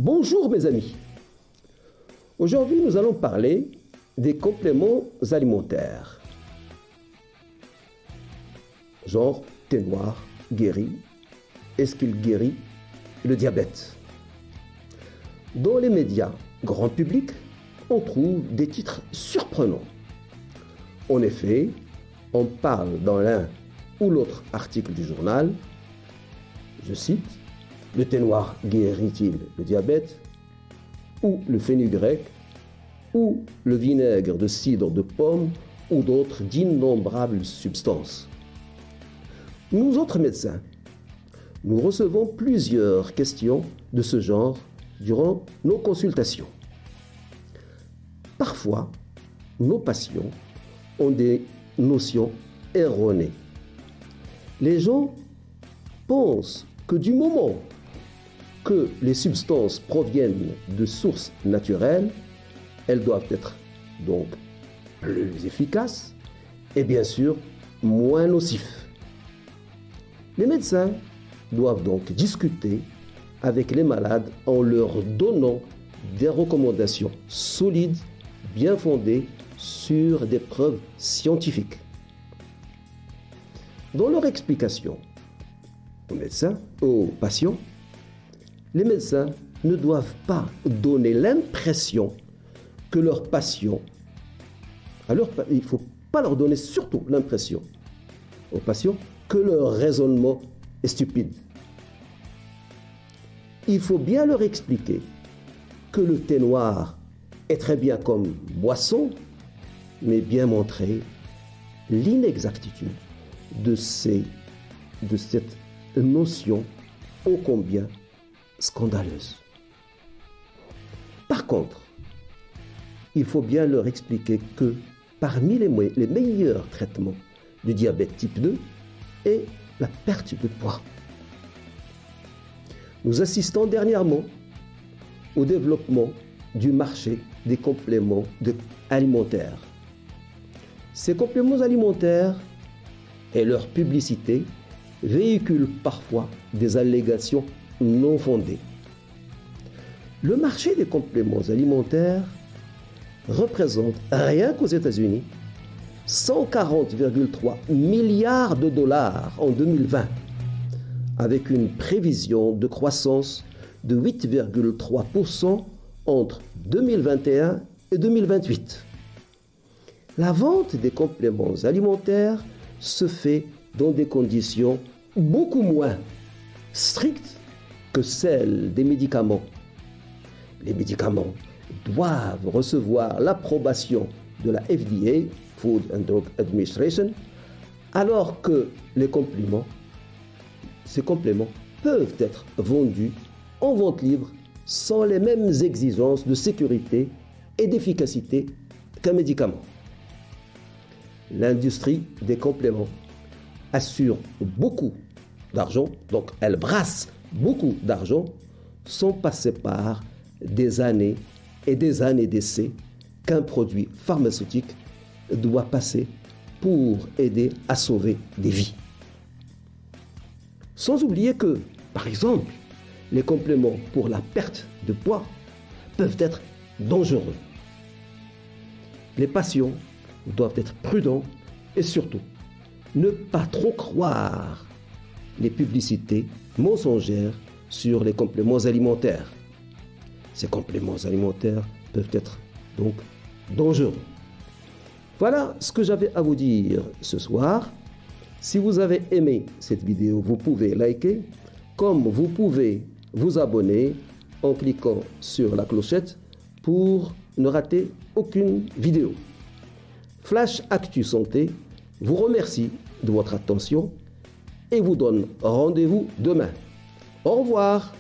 Bonjour mes amis. Aujourd'hui, nous allons parler des compléments alimentaires. Genre, thé noir guérit. Est-ce qu'il guérit le diabète? Dans les médias grand public, on trouve des titres surprenants. En effet, on parle dans l'un ou l'autre article du journal, je cite, « Le thé noir guérit-il le diabète ?» ou le fenugrec, ou le vinaigre de cidre de pomme, ou d'autres d'innombrables substances. Nous autres médecins, nous recevons plusieurs questions de ce genre durant nos consultations. Parfois, nos patients ont des notions erronées. Les gens pensent que du moment que les substances proviennent de sources naturelles, elles doivent être donc plus efficaces et bien sûr moins nocifs. Les médecins doivent donc discuter avec les malades en leur donnant des recommandations solides, bien fondées sur des preuves scientifiques. Dans leur explication aux médecins, aux patients, les médecins ne doivent pas donner l'impression que leurs patients, il ne faut pas leur donner surtout l'impression aux patients que leur raisonnement est stupide. Il faut bien leur expliquer que le thé noir est très bien comme boisson, mais bien montrer l'inexactitude de cette notion ô combien scandaleuse. Par contre, il faut bien leur expliquer que parmi les meilleurs traitements du diabète type 2 est la perte de poids. Nous assistons dernièrement au développement du marché des compléments alimentaires. Ces compléments alimentaires et leur publicité véhiculent parfois des allégations non fondées. Le marché des compléments alimentaires représente, rien qu'aux États-Unis, 140,3 milliards de dollars en 2020, avec une prévision de croissance de 8,3% entre 2021 et 2028. La vente des compléments alimentaires se fait dans des conditions beaucoup moins strictes que celles des médicaments. Les médicaments doivent recevoir l'approbation de la FDA, Food and Drug Administration, alors que ces compléments peuvent être vendus en vente libre sans les mêmes exigences de sécurité et d'efficacité qu'un médicament. L'industrie des compléments assure beaucoup d'argent, donc elle brasse beaucoup d'argent sans passer par des années et des années d'essais qu'un produit pharmaceutique doit passer pour aider à sauver des vies. Sans oublier que, par exemple, les compléments pour la perte de poids peuvent être dangereux. Les patients doivent être prudents et surtout ne pas trop croire les publicités mensongères sur les compléments alimentaires. Ces compléments alimentaires peuvent être donc dangereux. Voilà ce que j'avais à vous dire ce soir. Si vous avez aimé cette vidéo, vous pouvez liker, comme vous pouvez vous abonner en cliquant sur la clochette pour ne rater aucune vidéo. Flash Actu Santé vous remercie de votre attention et vous donne rendez-vous demain. Au revoir.